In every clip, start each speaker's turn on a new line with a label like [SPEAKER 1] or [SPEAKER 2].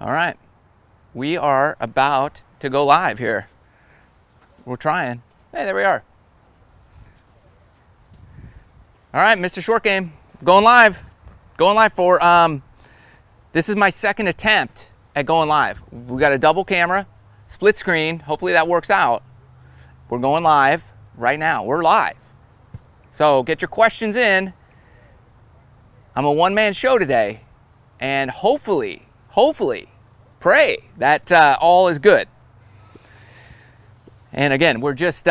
[SPEAKER 1] All right, we are about to go live here. We're trying. Hey, there we are. All right, MrShortGame, going live. Going live for, this is my second attempt at going live. We got a double camera, split screen. Hopefully that works out. We're going live right now. We're live. So get your questions in. I'm a one-man show today, and hopefully, pray that all is good. And again, we're just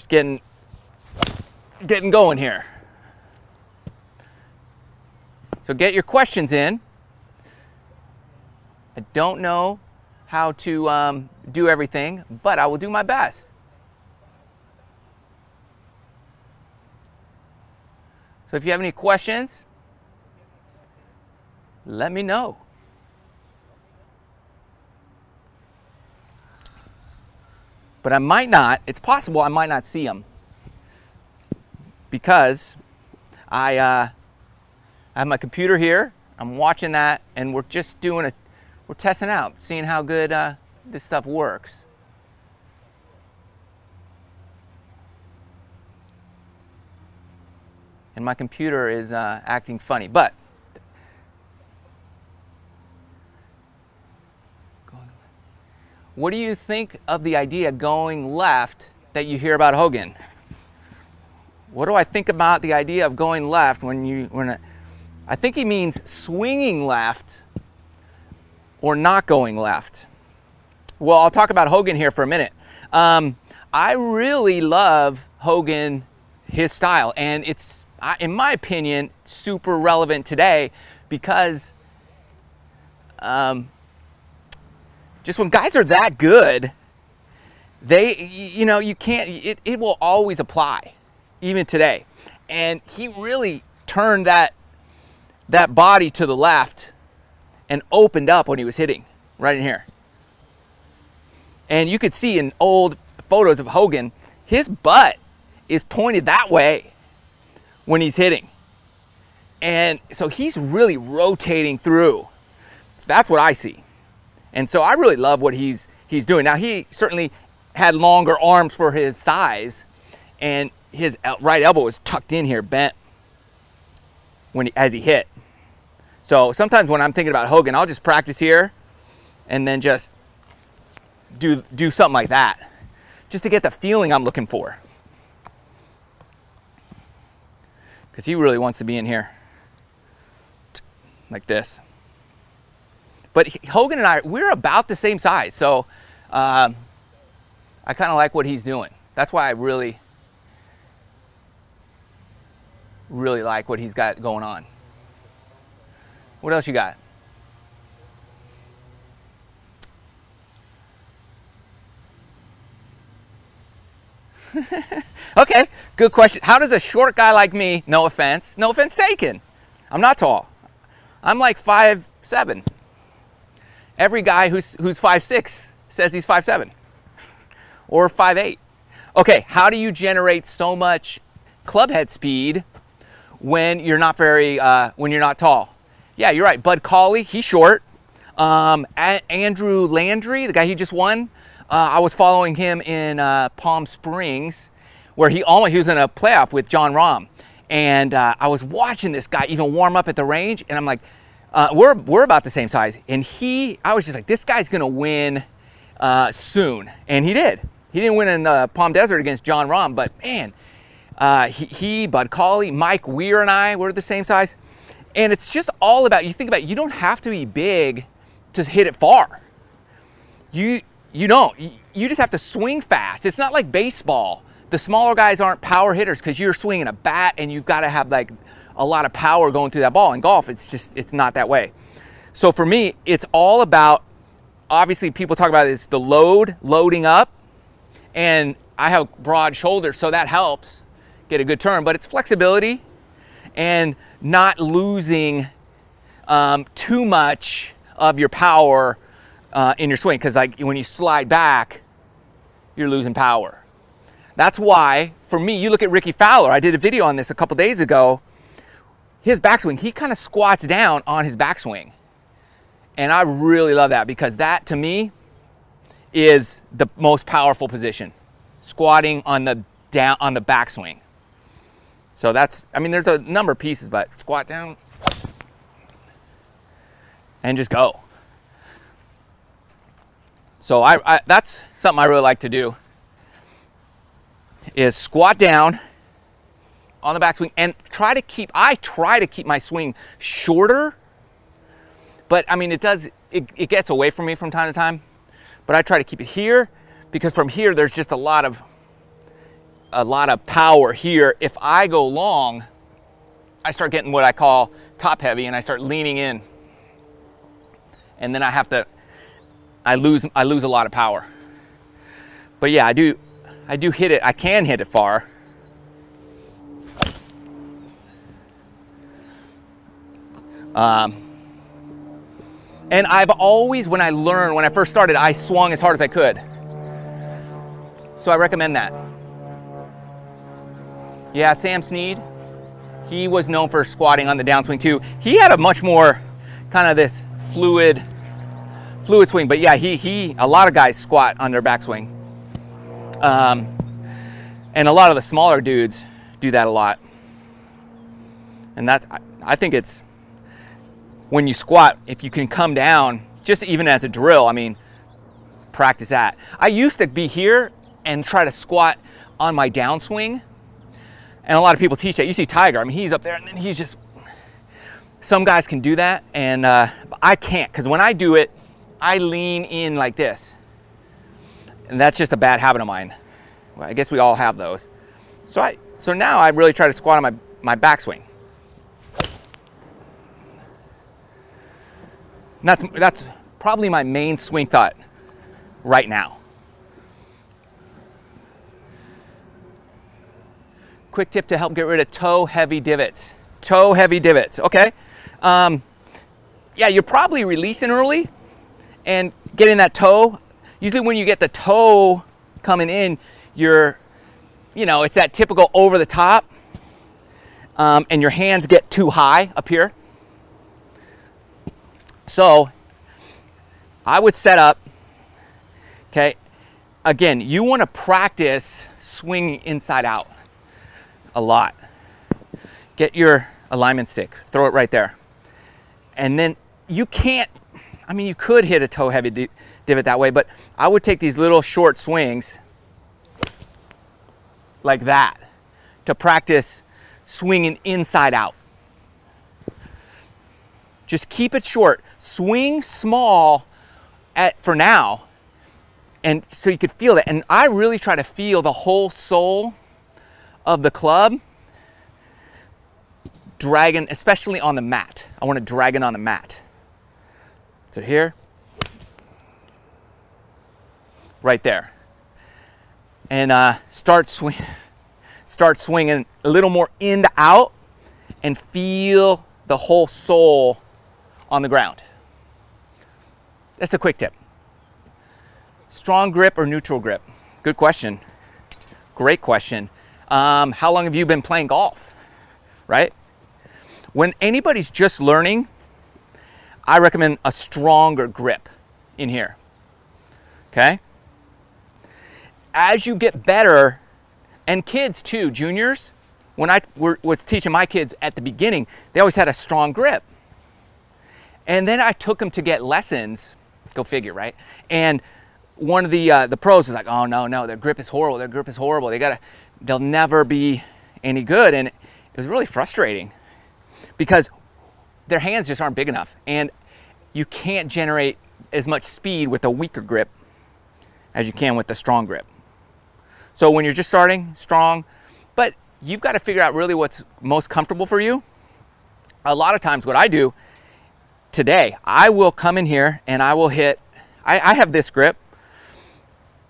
[SPEAKER 1] getting going here. So get your questions in. I don't know how to do everything, but I will do my best. So if you have any questions, let me know. But I might not, it's possible I might not see them, because I have my computer here, I'm watching that, and we're just we're testing out, seeing how good this stuff works. And my computer is acting funny, but what do you think of the idea going left that you hear about Hogan? What do I think about the idea of going left I think he means swinging left or not going left. Well, I'll talk about Hogan here for a minute. I really love Hogan, his style, and it's, in my opinion, super relevant today because just when guys are that good, you can't, it will always apply, even today. And he really turned that body to the left and opened up when he was hitting, right in here. And you could see in old photos of Hogan, his butt is pointed that way when he's hitting. And so he's really rotating through. That's what I see. And so I really love what he's doing. Now, he certainly had longer arms for his size, and his right elbow was tucked in here, bent as he hit. So sometimes when I'm thinking about Hogan, I'll just practice here and then just do something like that, just to get the feeling I'm looking for. Because he really wants to be in here like this. But Hogan and I, we're about the same size, so I kind of like what he's doing. That's why I really like what he's got going on. What else you got? Okay, good question. How does a short guy like me, no offense taken, I'm not tall. I'm like 5'7". Every guy who's 5'6" says he's 5'7" or 5'8". Okay, how do you generate so much club head speed when you're not tall? Yeah, you're right. Bud Cauley, he's short. Andrew Landry, the guy he just won, I was following him in Palm Springs, where he was in a playoff with John Rahm, and I was watching this guy even warm up at the range, and I'm like, we're about the same size, and I was just like, this guy's gonna win soon, and he did. He didn't win in Palm Desert against John Rahm, but man, Bud Cauley, Mike Weir, and I were the same size, and it's just all about, you think about it, you don't have to be big to hit it far. You don't. You just have to swing fast. It's not like baseball. The smaller guys aren't power hitters because you're swinging a bat and you've got to have like a lot of power going through that ball. In golf, it's not that way. So for me, it's all about, obviously people talk about it's the loading up, and I have broad shoulders, so that helps get a good turn, but it's flexibility and not losing too much of your power in your swing, because like when you slide back, you're losing power. That's why, for me, you look at Ricky Fowler. I did a video on this a couple days ago. his backswing, he kind of squats down on his backswing. And I really love that, because that to me is the most powerful position, squatting on the backswing. So that's, I mean, there's a number of pieces, but squat down and just go. So that's something I really like to do, is squat down on the backswing and try to keep my swing shorter. But I mean, it gets away from me from time to time, but I try to keep it here, because from here there's just a lot of power here. If I go long, I start getting what I call top heavy, and I start leaning in, and then I lose a lot of power. But yeah, I do hit it. I can hit it far. And I've always, when I first started, I swung as hard as I could. So I recommend that. Yeah, Sam Snead, he was known for squatting on the downswing too. He had a much more kind of this fluid swing, but yeah, a lot of guys squat on their backswing. And a lot of the smaller dudes do that a lot. And I think it's, when you squat, if you can come down, just even as a drill, I mean, practice that. I used to be here and try to squat on my downswing. And a lot of people teach that. You see Tiger, I mean, he's up there and then he's just, some guys can do that, and I can't, because when I do it, I lean in like this. And that's just a bad habit of mine. Well, I guess we all have those. So now I really try to squat on my backswing. And that's probably my main swing thought right now. Quick tip to help get rid of toe heavy divots. Toe heavy divots, okay? Yeah, you're probably releasing early and getting that toe. Usually when you get the toe coming in, it's that typical over the top, and your hands get too high up here. So I would set up, okay, again, you want to practice swinging inside out a lot. Get your alignment stick, throw it right there. And then you can't, I mean, you could hit a toe heavy divot that way, but I would take these little short swings like that to practice swinging inside out. Just keep it short. Swing small for now, and so you could feel it. And I really try to feel the whole sole of the club dragging, especially on the mat. I want to drag it on the mat. So here, right there, and start swinging a little more in to out, and feel the whole sole on the ground. That's a quick tip. Strong grip or neutral grip? Good question. Great question. How long have you been playing golf? Right? When anybody's just learning, I recommend a stronger grip in here. Okay? As you get better, and kids too, juniors, when I was teaching my kids at the beginning, they always had a strong grip. And then I took them to get lessons, go figure, right? And one of the pros is like, oh no, their grip is horrible. Their grip is horrible. They'll never be any good. And it was really frustrating because their hands just aren't big enough. And you can't generate as much speed with a weaker grip as you can with the strong grip. So when you're just starting, strong, but you've got to figure out really what's most comfortable for you. A lot of times what I do today, I will come in here and I will hit, I have this grip.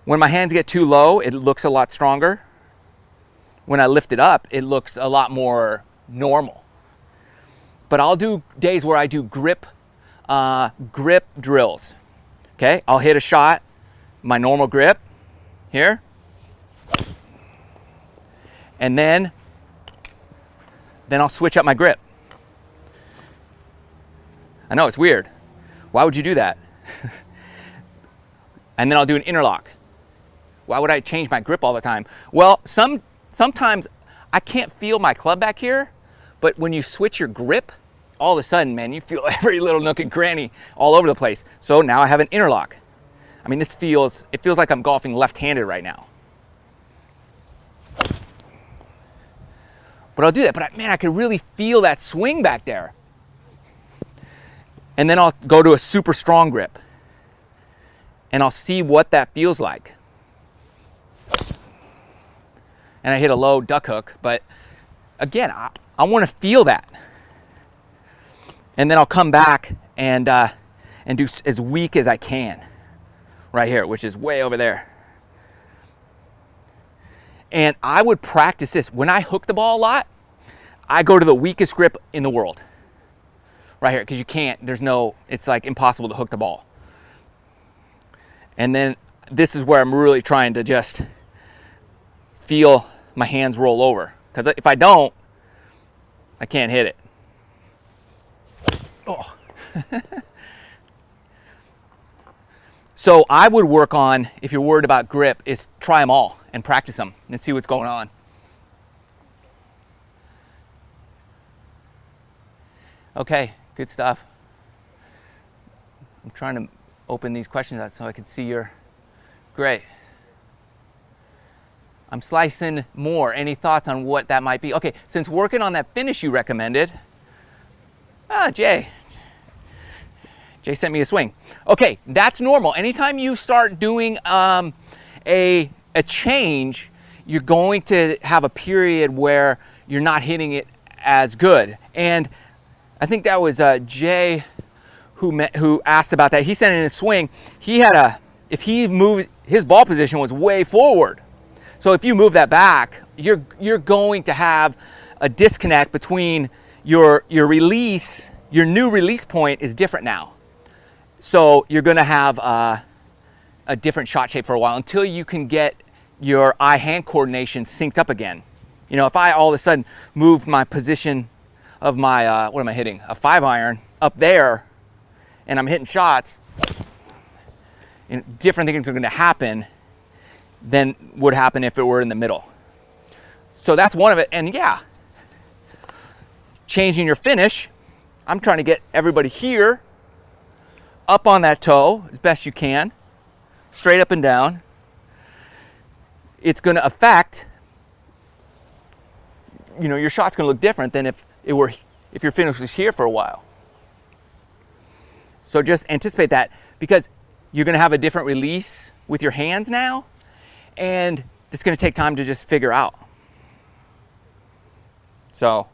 [SPEAKER 1] When my hands get too low, it looks a lot stronger. When I lift it up, it looks a lot more normal. But I'll do days where I do grip drills. Okay, I'll hit a shot, my normal grip here, and then I'll switch up my grip. I know, it's weird. Why would you do that? And then I'll do an interlock. Why would I change my grip all the time? Well, sometimes I can't feel my club back here, but when you switch your grip, all of a sudden, man, you feel every little nook and cranny all over the place. So now I have an interlock. I mean, it feels like I'm golfing left-handed right now. But I'll do that. But man, I can really feel that swing back there. And then I'll go to a super strong grip. And I'll see what that feels like. And I hit a low duck hook. But again, I want to feel that. And then I'll come back and do as weak as I can. Right here, which is way over there. And I would practice this. When I hook the ball a lot, I go to the weakest grip in the world. Right here, because you can't, it's like impossible to hook the ball. And then this is where I'm really trying to just feel my hands roll over. Because if I don't, I can't hit it. Oh. So I would work on, if you're worried about grip, is try them all and practice them and see what's going on. Okay, good stuff. I'm trying to open these questions out so I can see your, great. I'm slicing more. Any thoughts on what that might be? Okay, since working on that finish you recommended, Jay sent me a swing. Okay, that's normal. Anytime you start doing a change, you're going to have a period where you're not hitting it as good. And I think that was Jay who asked about that. He sent in a swing. He had if he moved, his ball position was way forward. So if you move that back, you're going to have a disconnect between your release. Your new release point is different now. So you're going to have a different shot shape for a while until you can get your eye-hand coordination synced up again. You know, if I all of a sudden move my position of my, what am I hitting? A 5-iron up there, and I'm hitting shots, and different things are going to happen than would happen if it were in the middle. So that's one of it. And yeah, changing your finish. I'm trying to get everybody here, up on that toe as best you can, straight up and down. It's going to affect, you know, your shot's going to look different than if your finish was here for a while. So just anticipate that, because you're going to have a different release with your hands now, and it's going to take time to just figure out. So,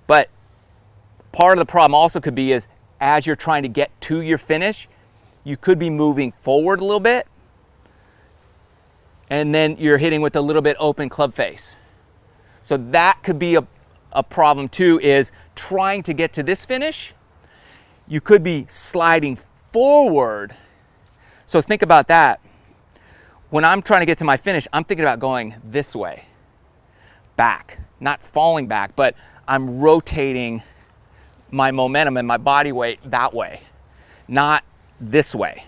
[SPEAKER 1] but part of the problem also could be is as you're trying to get to your finish, you could be moving forward a little bit, and then you're hitting with a little bit open club face. So that could be a problem too, is trying to get to this finish. You could be sliding forward. So think about that. When I'm trying to get to my finish, I'm thinking about going this way, back, not falling back, but I'm rotating my momentum and my body weight that way, not this way.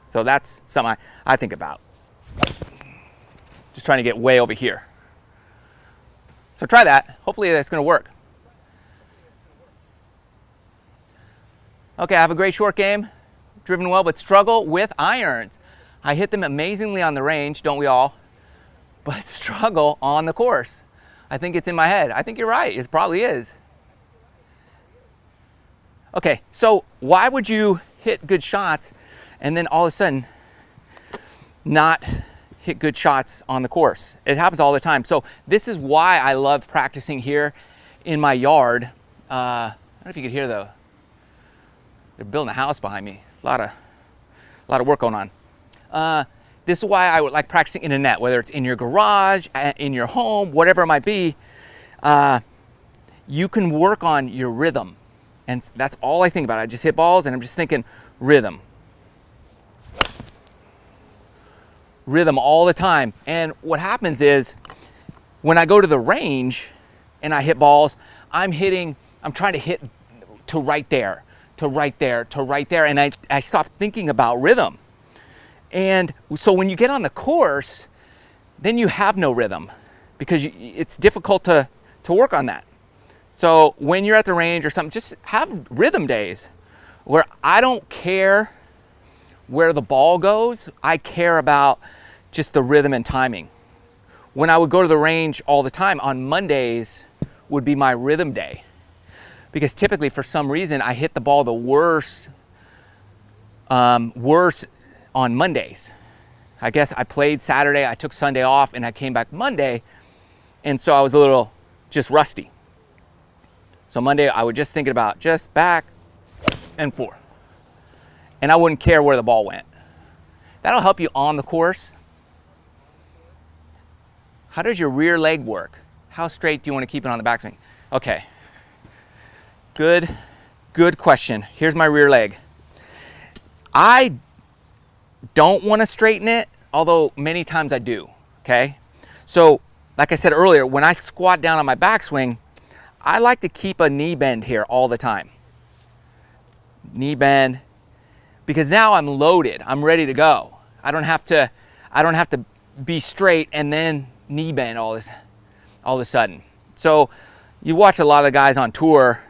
[SPEAKER 1] So that's something I think about. Just trying to get way over here. So try that. Hopefully that's going to work. Okay, I have a great short game, driven well, but struggle with irons. I hit them amazingly on the range, don't we all? But struggle on the course. I think it's in my head. I think you're right. It probably is. Okay, so why would you hit good shots and then all of a sudden not hit good shots on the course? It happens all the time. So this is why I love practicing here in my yard. I don't know if you could hear they're building a house behind me. A lot of work going on. This is why I would like practicing in a net, whether it's in your garage, in your home, whatever it might be. You can work on your rhythm. And that's all I think about. I just hit balls and I'm just thinking rhythm. Rhythm all the time. And what happens is when I go to the range and I hit balls, I'm trying to hit to right there, to right there, to right there. And I stopped thinking about rhythm. And so when you get on the course, then you have no rhythm because it's difficult to work on that. So when you're at the range or something, just have rhythm days where I don't care where the ball goes. I care about just the rhythm and timing. When I would go to the range all the time, on Mondays would be my rhythm day. Because typically, for some reason, I hit the ball the worst on Mondays. I guess I played Saturday, I took Sunday off, and I came back Monday, and so I was a little just rusty. So Monday, I was just thinking about just back and forth. And I wouldn't care where the ball went. That'll help you on the course. How does your rear leg work? How straight do you want to keep it on the backswing? Okay. Good question. Here's my rear leg. I don't want to straighten it, although many times I do, okay? So, like I said earlier, when I squat down on my backswing, I like to keep a knee bend here all the time. Knee bend, because now I'm loaded. I'm ready to go. I don't have to be straight and then knee bend all of a sudden. So, you watch a lot of guys on tour.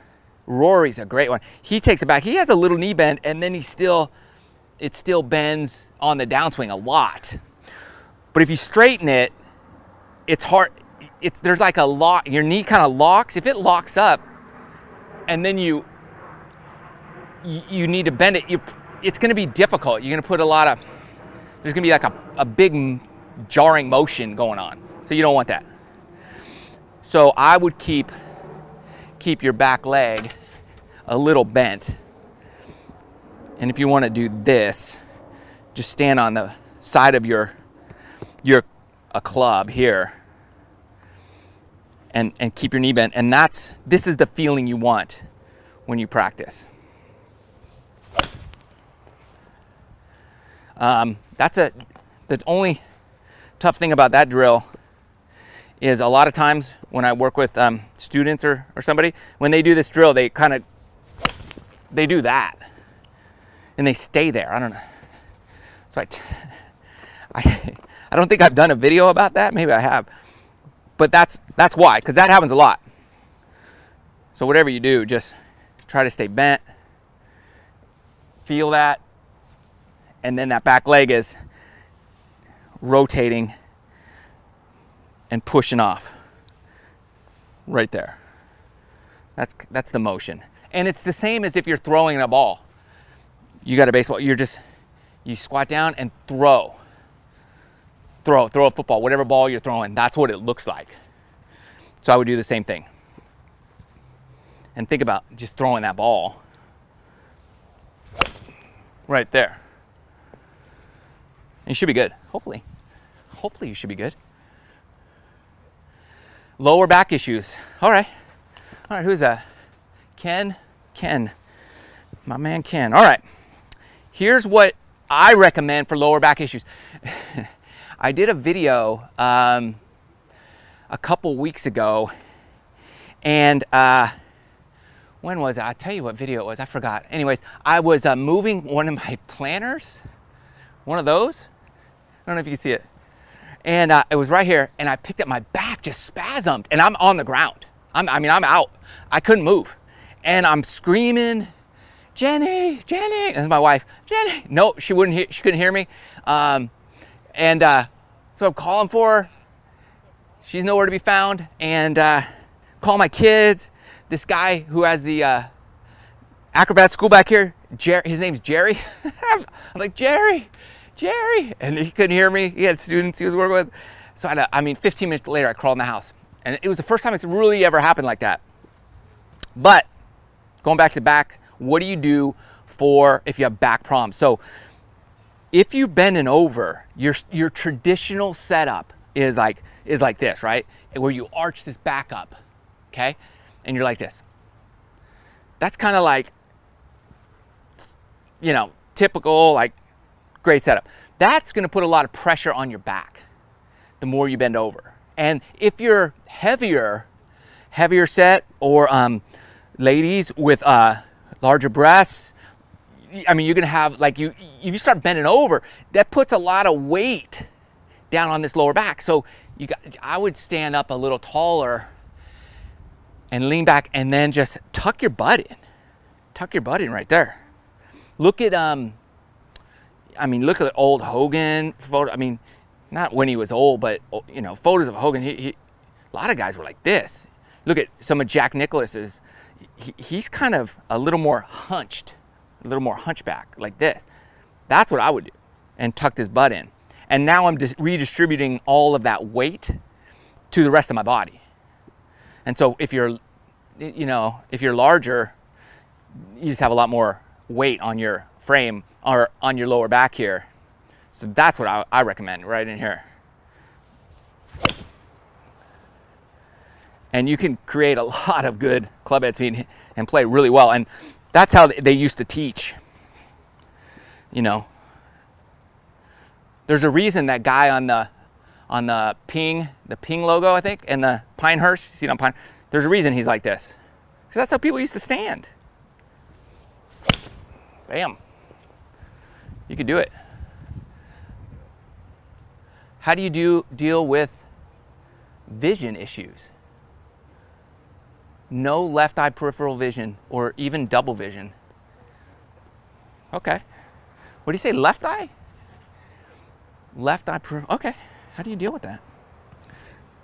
[SPEAKER 1] Rory's a great one. He takes it back. He has a little knee bend, and then it still bends on the downswing a lot. But if you straighten it, it's hard. There's like a lock. Your knee kind of locks. If it locks up, and then you need to bend it, it's going to be difficult. You're going to put there's going to be like a big jarring motion going on. So you don't want that. So I would keep your back leg a little bent. And if you want to do this, just stand on the side of your club here and keep your knee bent. And this is the feeling you want when you practice. The only tough thing about that drill is a lot of times when I work with students or somebody, when they do this drill, they do that. And they stay there. I don't know. So I don't think I've done a video about that. Maybe I have. But that's why, because that happens a lot. So whatever you do, just try to stay bent. Feel that. And then that back leg is rotating and pushing off. Right there. That's the motion. And it's the same as if you're throwing a ball. You got a baseball, you squat down and throw a football, whatever ball you're throwing, that's what it looks like. So I would do the same thing. And think about just throwing that ball right there. And you should be good, hopefully. Hopefully you should be good. Lower back issues. All right, who's that? Ken, my man Ken. All right. Here's what I recommend for lower back issues. I did a video a couple weeks ago, and when was it? I'll tell you what video it was. I forgot. Anyways, I was moving one of my planners, one of those. I don't know if you can see it. And it was right here, and I picked up, my back just spasmed, and I'm on the ground. I'm out. I couldn't move. And I'm screaming, Jenny, and my wife, Jenny. No, she couldn't hear me. So I'm calling for her. She's nowhere to be found. And call my kids. This guy who has the acrobat school back here, his name's Jerry. I'm like, Jerry. And he couldn't hear me. He had students he was working with. So 15 minutes later, I crawled in the house. And it was the first time it's really ever happened like that. But going back to back, what do you do for if you have back problems? So if you bending over, your traditional setup is like this, right? Where you arch this back up, okay? And you're like this. That's kind of like, typical, like, great setup. That's going to put a lot of pressure on your back the more you bend over. And if you're heavier set, or ladies with larger breasts. I mean, you're gonna have, like, if you start bending over, that puts a lot of weight down on this lower back. So I would stand up a little taller and lean back, and then just tuck your butt in. Tuck your butt in right there. Look at look at old Hogan photo. I mean, not when he was old, but you know, photos of Hogan. A lot of guys were like this. Look at some of Jack Nicklaus's. He's kind of a little more hunched, a little more hunchback, like this. That's what I would do, and tucked his butt in. And now I'm just redistributing all of that weight to the rest of my body. And so if you're larger, you just have a lot more weight on your frame or on your lower back here. So that's what I recommend right in here. And you can create a lot of good club head speed and play really well. And that's how they used to teach. You know, there's a reason that guy on the Ping logo, I think, and the Pinehurst, you see it on Pine, there's a reason he's like this. Because that's how people used to stand. Bam. You could do it. How do you deal with vision issues? No left eye peripheral vision or even double vision. Okay. What do you say, left eye? Left eye peripheral. Okay. How do you deal with that?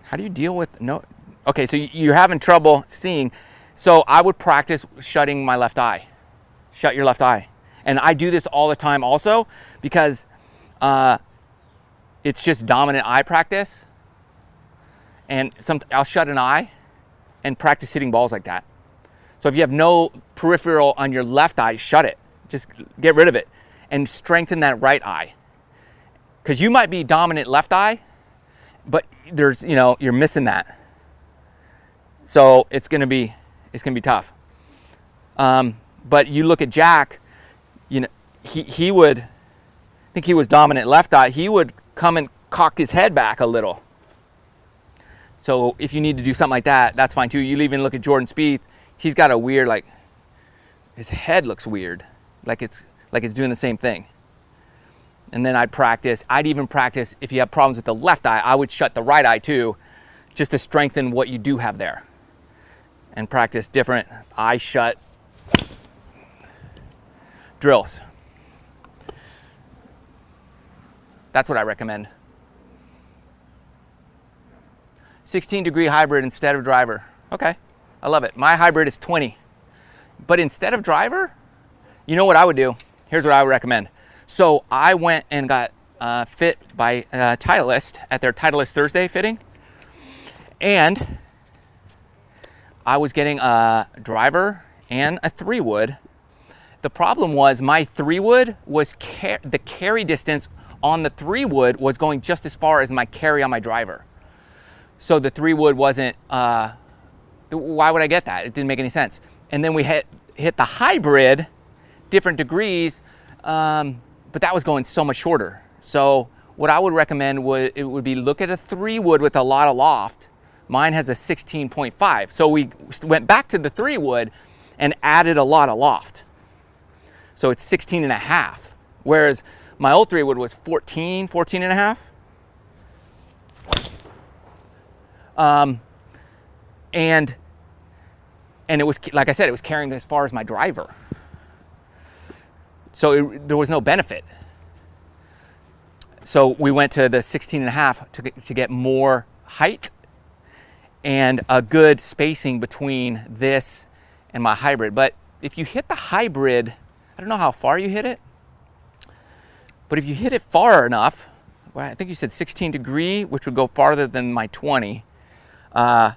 [SPEAKER 1] How do you deal with no? Okay, so you're having trouble seeing. So I would practice shutting my left eye. Shut your left eye. And I do this all the time also because it's just dominant eye practice. And I'll shut an eye and practice hitting balls like that. So if you have no peripheral on your left eye, shut it. Just get rid of it and strengthen that right eye. Because you might be dominant left eye, but you're missing that. So it's gonna be tough. But you look at Jack, you know, he would, I think he was dominant left eye, he would come and cock his head back a little. So if you need to do something like that, that's fine too. You even look at Jordan Spieth, he's got a weird, like, his head looks weird, like it's doing the same thing. And then I'd even practice, if you have problems with the left eye, I would shut the right eye too, just to strengthen what you do have there. And practice different eye shut drills. That's what I recommend. 16-degree hybrid instead of driver. Okay, I love it. My hybrid is 20. But instead of driver, you know what I would do? Here's what I would recommend. So I went and got fit by Titleist at their Titleist Thursday fitting. And I was getting a driver and a 3-wood. The problem was my 3-wood was the carry distance on the 3-wood was going just as far as my carry on my driver. So the 3-wood wasn't, why would I get that? It didn't make any sense. And then we hit the hybrid, different degrees, but that was going so much shorter. So what I would recommend would be look at a 3-wood with a lot of loft. Mine has a 16.5. So we went back to the 3-wood and added a lot of loft. So it's 16.5. Whereas my old 3-wood was 14 and a half. And it was, like I said, it was carrying as far as my driver. So there was no benefit. So we went to the 16.5 to get more height and a good spacing between this and my hybrid. But if you hit the hybrid, I don't know how far you hit it, but if you hit it far enough, well, I think you said 16 degree, which would go farther than my 20. I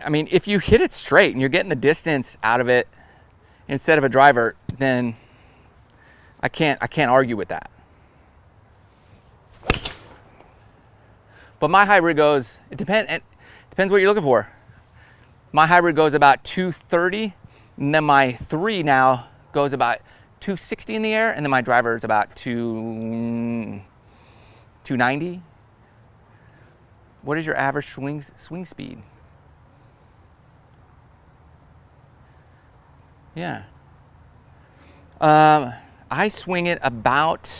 [SPEAKER 1] mean, if you hit it straight and you're getting the distance out of it instead of a driver, then I can't argue with that. But my hybrid goes, it depends what you're looking for. My hybrid goes about 230, and then my 3 now goes about 260 in the air, and then my driver is about 290. What is your average swing speed? Yeah. I swing it about,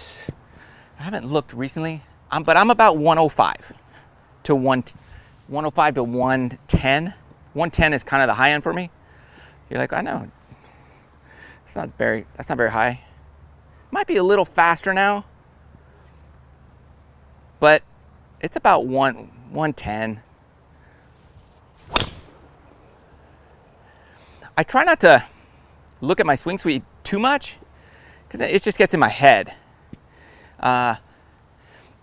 [SPEAKER 1] I haven't looked recently, but I'm about 105 to 105 to 110. 110 is kind of the high end for me. You're like, I know, that's not very high. Might be a little faster now, but it's about 110. I try not to look at my swing speed too much because it just gets in my head. Because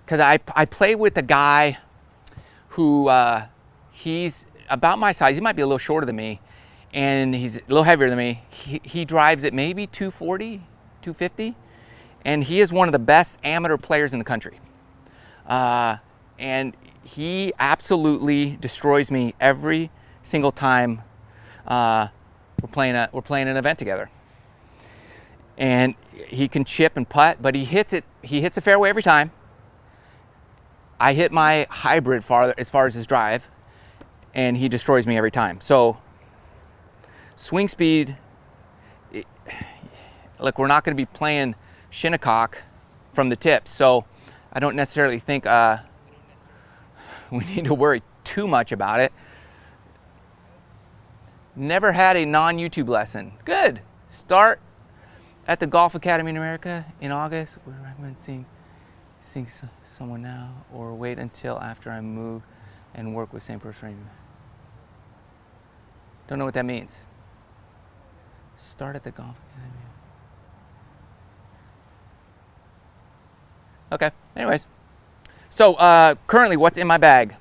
[SPEAKER 1] I play with a guy who he's about my size. He might be a little shorter than me, and he's a little heavier than me. He drives at maybe 240, 250, and he is one of the best amateur players in the country. And he absolutely destroys me every single time we're playing an event together. And he can chip and putt, but he hits a fairway every time. I hit my hybrid as far as his drive, and he destroys me every time. So swing speed, look, we're not going to be playing Shinnecock from the tips, so I don't necessarily think we need to worry too much about it. Never had a non-YouTube lesson. Good. Start at the Golf Academy in America in August. Would recommend seeing someone now, or wait until after I move and work with same person. Don't know what that means. Start at the Golf Academy. Okay. Anyways, so currently, what's in my bag?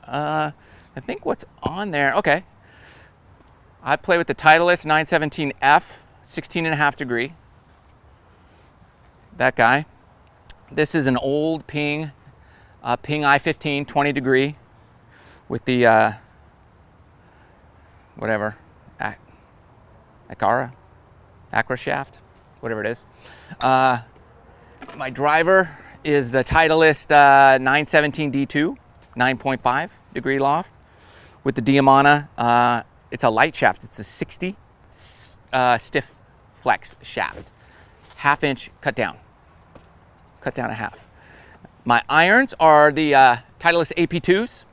[SPEAKER 1] I think what's on there. Okay. I play with the Titleist 917F, 16.5 degree. That guy. This is an old Ping I-15, 20 degree, with the whatever, Acra shaft, whatever it is. My driver is the Titleist 917D2, 9.5 degree loft, with the Diamana. It's a light shaft. It's a 60 stiff flex shaft, half-inch cut down a half. My irons are the Titleist AP2s,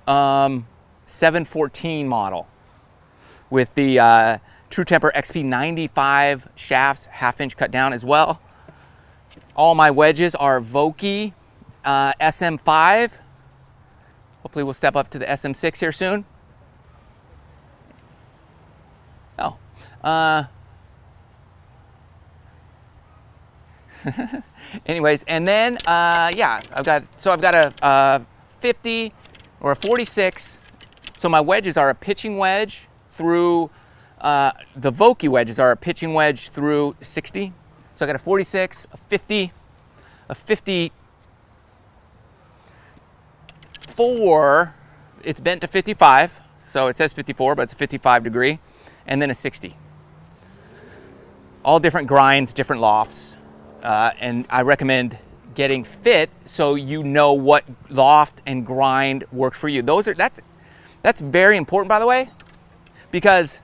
[SPEAKER 1] 714 model, with the True Temper XP95 shafts, half-inch cut down as well. All my wedges are Vokey SM5. Hopefully we'll step up to the SM6 here soon. Anyways, and then yeah, I've got a 50 or a 46. So my wedges are a pitching wedge through the Vokey wedges are a pitching wedge through 60. So I got a 46, a 50, a 54. It's bent to 55, so it says 54, but it's a 55 degree, and then a 60. All different grinds, different lofts, and I recommend getting fit so you know what loft and grind works for you. That's very important, by the way, because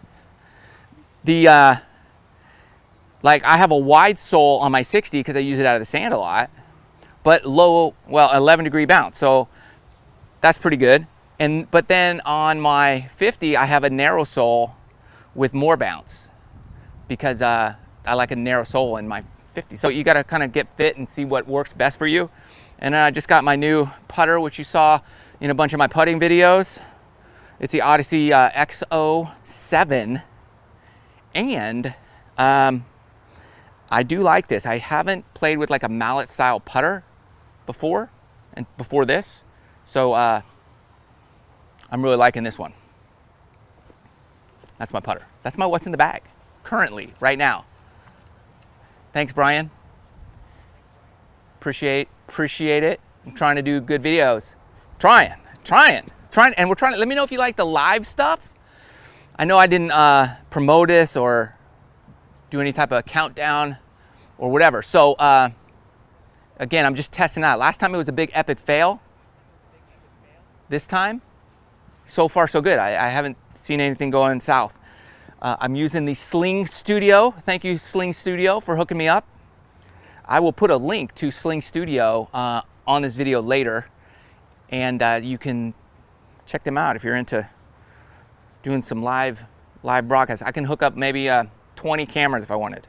[SPEAKER 1] the like I have a wide sole on my 60 because I use it out of the sand a lot, but 11 degree bounce, so that's pretty good. But then on my 50 I have a narrow sole with more bounce because I like a narrow sole in my 50. So you got to kind of get fit and see what works best for you. And I just got my new putter, which you saw in a bunch of my putting videos. It's the Odyssey XO7, and I do like this. I haven't played with like a mallet style putter before this, so I'm really liking this one. That's my putter. That's my what's in the bag currently, right now. Thanks, Brian. Appreciate it. I'm trying to do good videos. Trying, and we're trying to. Let me know if you like the live stuff. I know I didn't promote this or do any type of countdown or whatever. So again, I'm just testing out. Last time it was a big epic fail. This time, so far so good. I haven't seen anything going south. I'm using the Slingstudio. Thank you, Slingstudio, for hooking me up. I will put a link to Slingstudio on this video later, and you can check them out if you're into doing some live broadcasts. I can hook up maybe 20 cameras if I wanted,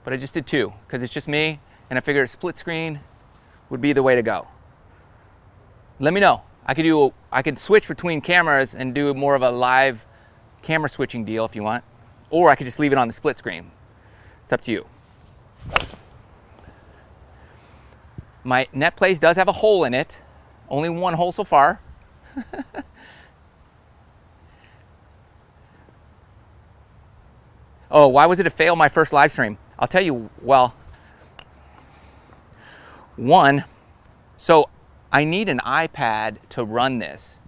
[SPEAKER 1] but I just did 2 because it's just me, and I figured a split screen would be the way to go. Let me know. I could switch between cameras and do more of a live camera switching deal if you want, or I could just leave it on the split screen. It's up to you. My net place does have a hole in it. Only one hole so far. Oh, why was it a fail my first live stream? I'll tell you, well, one, so I need an iPad to run this.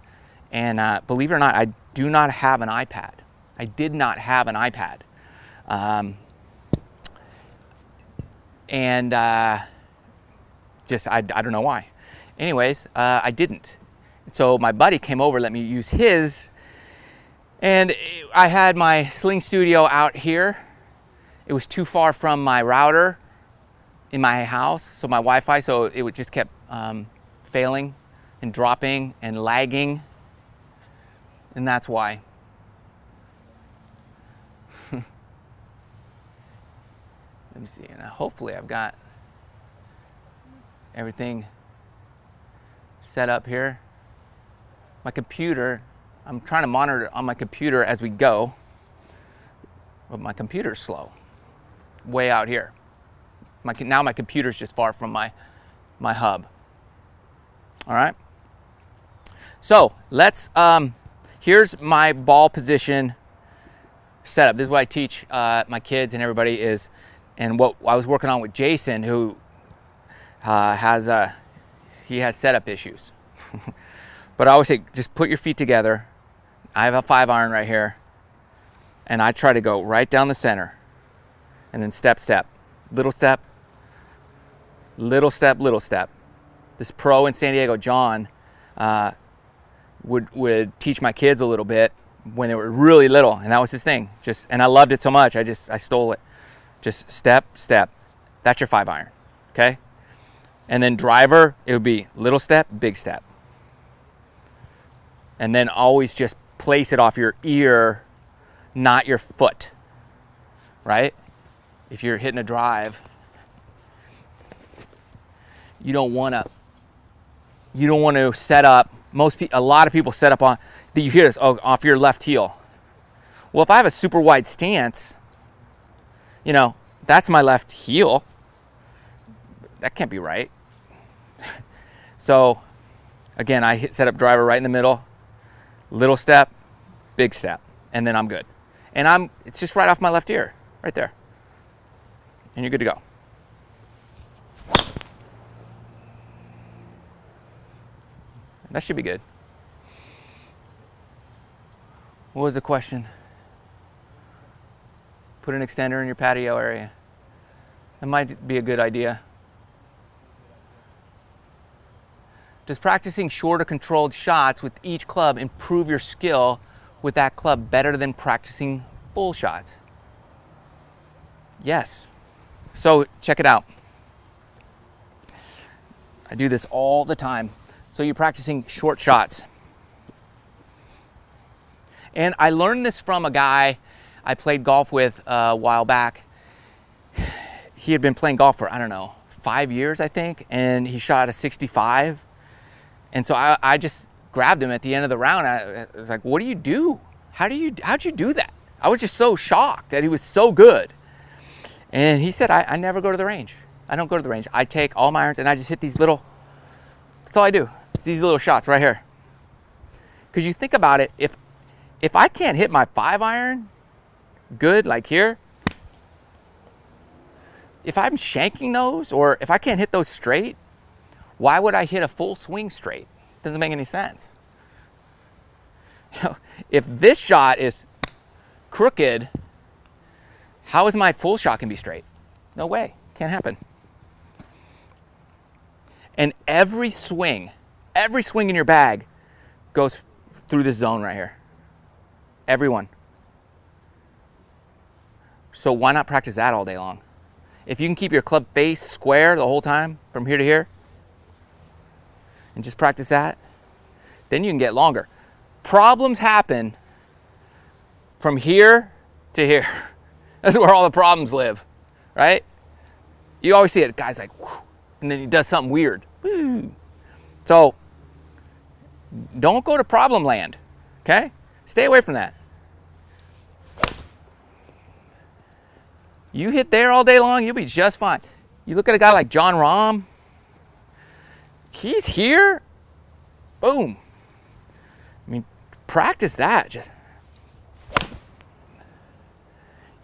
[SPEAKER 1] And believe it or not, I do not have an iPad. I did not have an iPad. I don't know why. Anyways, I didn't. So my buddy came over, let me use his, and I had my Slingstudio out here. It was too far from my router in my house, so my Wi-Fi, so it would just kept failing and dropping and lagging, and that's why. Let me see, and hopefully I've got everything set up here. My computer, I'm trying to monitor it on my computer as we go, but my computer's slow, way out here. Now my computer's just far from my hub. All right. So let's, here's my ball position setup. This is what I teach my kids and everybody is, and what I was working on with Jason, who has setup issues. But I always say, just put your feet together. I have a 5-iron right here, and I try to go right down the center, and then step, little step, little step, little step. This pro in San Diego, John, would teach my kids a little bit when they were really little, and that was his thing. And I loved it so much, I stole it. Just step, step. That's your 5-iron, okay? And then driver, it would be little step, big step. And then always just place it off your ear, not your foot, right? If you're hitting a drive, you don't want to set up. A lot of people set up on. You hear this, off your left heel. Well, if I have a super wide stance, that's my left heel. That can't be right. So, again, I set up driver right in the middle, little step, big step, and then I'm good. And it's just right off my left ear, right there. And you're good to go. That should be good. What was the question? Put an extender in your patio area. That might be a good idea. Does practicing shorter controlled shots with each club improve your skill with that club better than practicing full shots? Yes. So check it out. I do this all the time. So you're practicing short shots. And I learned this from a guy I played golf with a while back. He had been playing golf for, 5 years, I think, and he shot a 65. And so I just grabbed him at the end of the round. I was like, what do you do? How'd you do that? I was just so shocked that he was so good. And he said, I never go to the range. I don't go to the range. I take all my irons and I just hit these little, that's all I do. These little shots right here. Because you think about it, if I can't hit my 5-iron good, like here, if I'm shanking those, or if I can't hit those straight, why would I hit a full swing straight? Doesn't make any sense. If this shot is crooked, how is my full shot can be straight? No way, can't happen. And every swing in your bag goes through this zone right here. Everyone. So why not practice that all day long? If you can keep your club face square the whole time from here to here and just practice that, then you can get longer. Problems happen from here to here. That's where all the problems live, right? You always see it, guy's like, whoo, and then he does something weird. Woo. So don't go to problem land, okay? Stay away from that. You hit there all day long, you'll be just fine. You look at a guy like John Rahm, he's here, boom. I mean, practice that. Just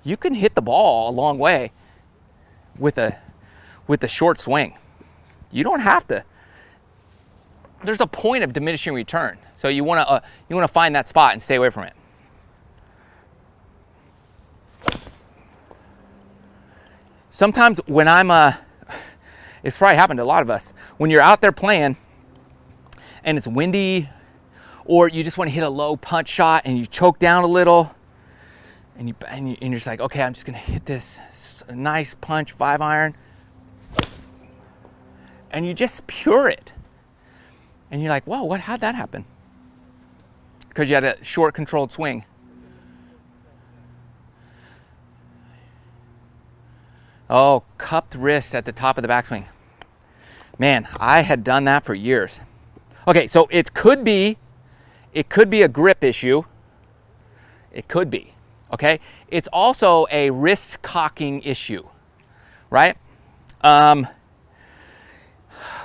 [SPEAKER 1] you can hit the ball a long way with a short swing. You don't have to. There's a point of diminishing return, so you want to find that spot and stay away from it. Sometimes when it's probably happened to a lot of us, when you're out there playing and it's windy, or you just want to hit a low punch shot and you choke down a little, and you're just like, okay, I'm just gonna hit this nice punch 5-iron, and you just pure it, and you're like, whoa, how'd that happen? Because you had a short controlled swing. Oh, cupped wrist at the top of the backswing. Man, I had done that for years. Okay, so it could be a grip issue. It could be, okay? It's also a wrist cocking issue, right?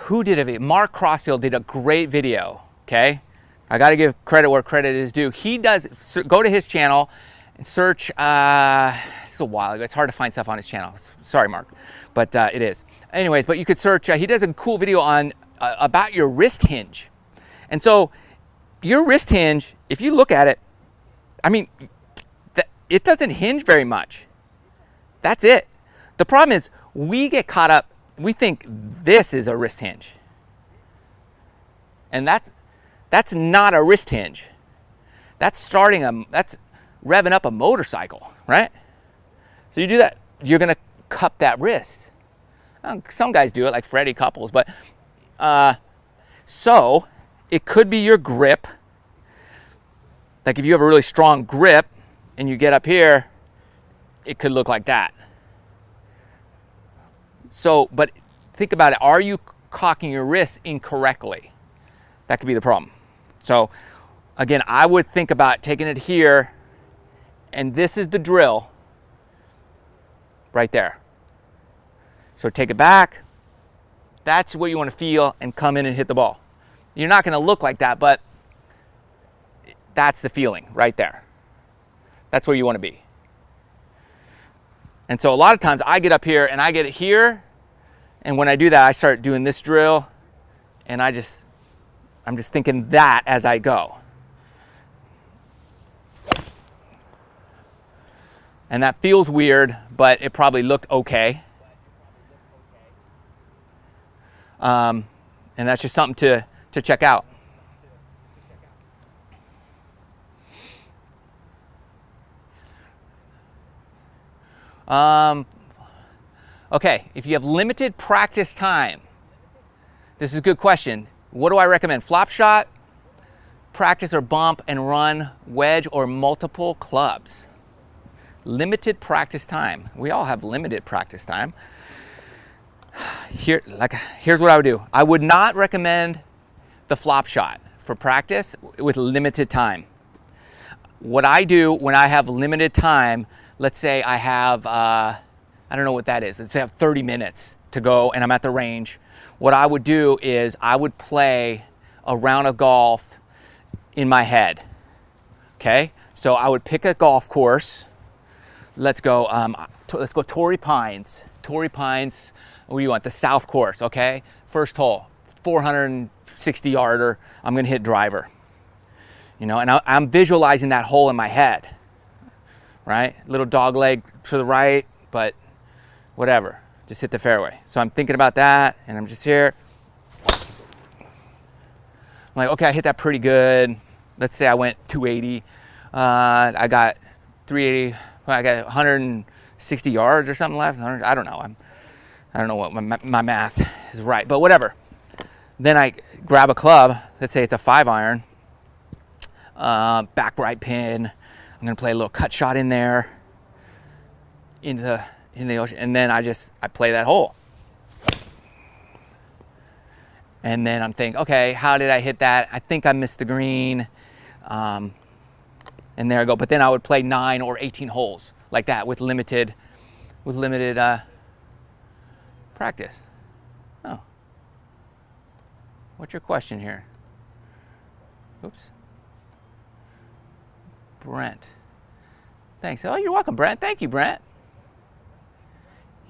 [SPEAKER 1] Who did it? Mark Crossfield did a great video, okay? I got to give credit where credit is due. He does, go to his channel and search, this is a while ago. It's hard to find stuff on his channel. Sorry, Mark, but it is. Anyways, but you could search, he does a cool video on, about your wrist hinge. And so your wrist hinge, if you look at it, I mean, it doesn't hinge very much. That's it. The problem is we get caught up, we think this is a wrist hinge. And that's not a wrist hinge. That's that's revving up a motorcycle, right? So you do that, you're gonna cup that wrist. Some guys do it, like Freddie Couples, but so it could be your grip. Like if you have a really strong grip and you get up here, it could look like that. So, but think about it. Are you cocking your wrist incorrectly? That could be the problem. So again, I would think about taking it here, and this is the drill right there. So take it back. That's what you want to feel, and come in and hit the ball. You're not going to look like that, but that's the feeling right there. That's where you want to be. And so a lot of times I get up here and I get it here, and when I do that, I start doing this drill, and I'm just thinking that as I go. And that feels weird, but it probably looked okay. And that's just something to check out. Okay, if you have limited practice time, this is a good question. What do I recommend? Flop shot, practice or bump and run, wedge, or multiple clubs? Limited practice time. We all have limited practice time. Here's what I would do. I would not recommend the flop shot for practice with limited time. What I do when I have limited time, let's say I have, I don't know what that is. Let's say I have 30 minutes to go and I'm at the range. What I would do is I would play a round of golf in my head. Okay? So I would pick a golf course. Let's go Torrey Pines. Torrey Pines, what do you want? The South course, okay? First hole, 460 yarder. I'm gonna hit driver. You know, and I'm visualizing that hole in my head, right? Little dog leg to the right, but whatever, just hit the fairway. So I'm thinking about that, and I'm just here. I'm like, okay, I hit that pretty good. Let's say I went 280. I got 380. I got 60 yards or something left. I don't know. I don't know what my math is right, but whatever. Then I grab a club. Let's say it's a 5-iron, back right pin. I'm gonna play a little cut shot in there, in the ocean, and then I play that hole. And then I'm thinking, okay, how did I hit that? I think I missed the green. And there I go. But then I would play 9 or 18 holes like that with limited practice. Oh. What's your question here? Oops. Brent. Thanks. Oh, you're welcome, Brent. Thank you, Brent.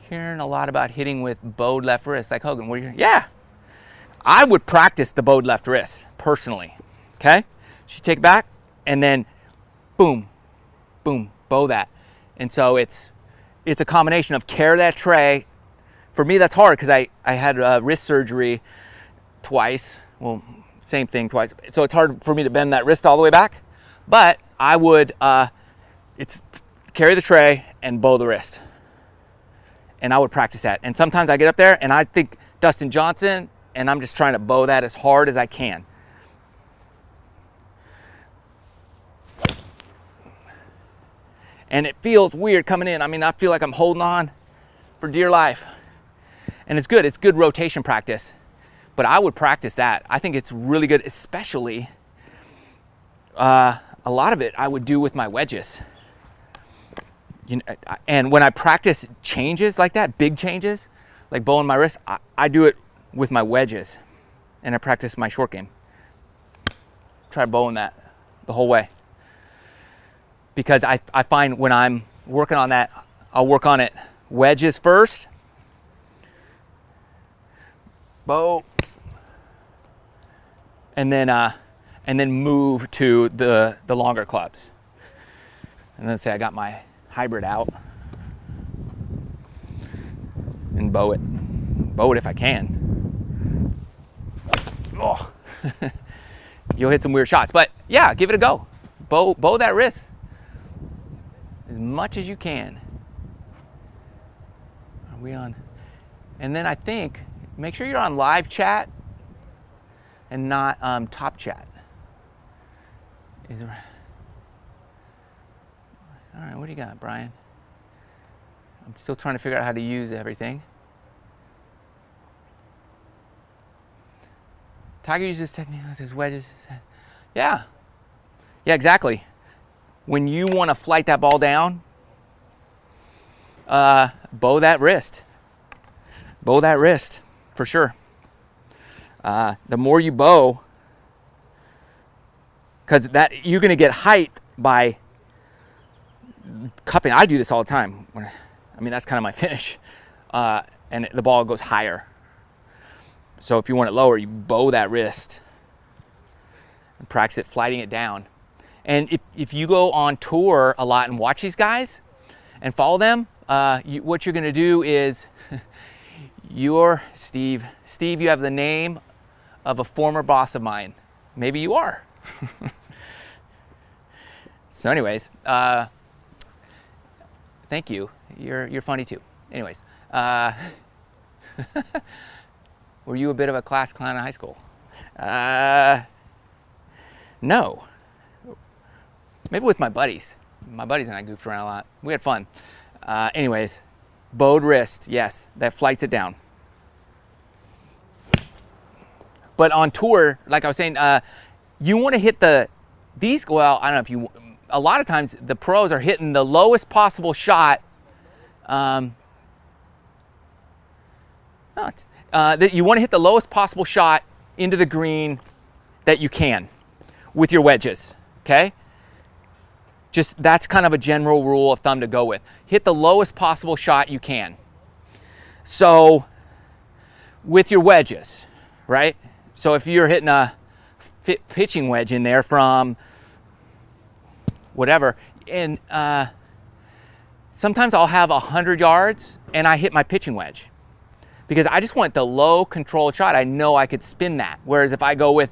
[SPEAKER 1] Hearing a lot about hitting with bowed left wrist, like Hogan. Yeah. I would practice the bowed left wrist, personally. Okay? So you take it back, and then boom, boom, bow that. And so it's a combination of carry that tray. For me, that's hard because I had wrist surgery twice. Well, same thing twice. So it's hard for me to bend that wrist all the way back. But I would carry the tray and bow the wrist. And I would practice that. And sometimes I get up there and I think Dustin Johnson, and I'm just trying to bow that as hard as I can. And it feels weird coming in. I mean, I feel like I'm holding on for dear life. And it's good. It's good rotation practice. But I would practice that. I think it's really good, especially a lot of it I would do with my wedges. And when I practice changes like that, big changes, like bowing my wrist, I do it with my wedges. And I practice my short game. Try bowing that the whole way. Because I find when I'm working on that, I'll work on it wedges first, bow, and then move to the longer clubs. And let's say I got my hybrid out and bow it if I can. Oh, you'll hit some weird shots, but yeah, give it a go. Bow that wrist as much as you can. Are we on? And then I think, make sure you're on live chat and not top chat. All right, what do you got, Brian? I'm still trying to figure out how to use everything. Tiger uses technique with his wedges. Yeah. Yeah, exactly. When you want to flight that ball down, bow that wrist. Bow that wrist, for sure. The more you bow, because that you're going to get height by cupping. I do this all the time. I mean, that's kind of my finish. And the ball goes higher. So if you want it lower, you bow that wrist and practice it, flighting it down. And if you go on tour a lot and watch these guys and follow them, what you're going to do is, Steve, you have the name of a former boss of mine. Maybe you are. So anyways, thank you. You're funny too. Anyways, were you a bit of a class clown in high school? No. Maybe with my buddies. My buddies and I goofed around a lot. We had fun. Anyways, bowed wrist, yes, that flights it down. But on tour, like I was saying, you want to hit well, I don't know if you, a lot of times the pros are hitting the lowest possible shot. You want to hit the lowest possible shot into the green that you can with your wedges, okay? Just, that's kind of a general rule of thumb to go with. Hit the lowest possible shot you can. So, with your wedges, right? So if you're hitting a pitching wedge in there from whatever, and sometimes I'll have 100 yards and I hit my pitching wedge. Because I just want the low controlled shot. I know I could spin that. Whereas if I go with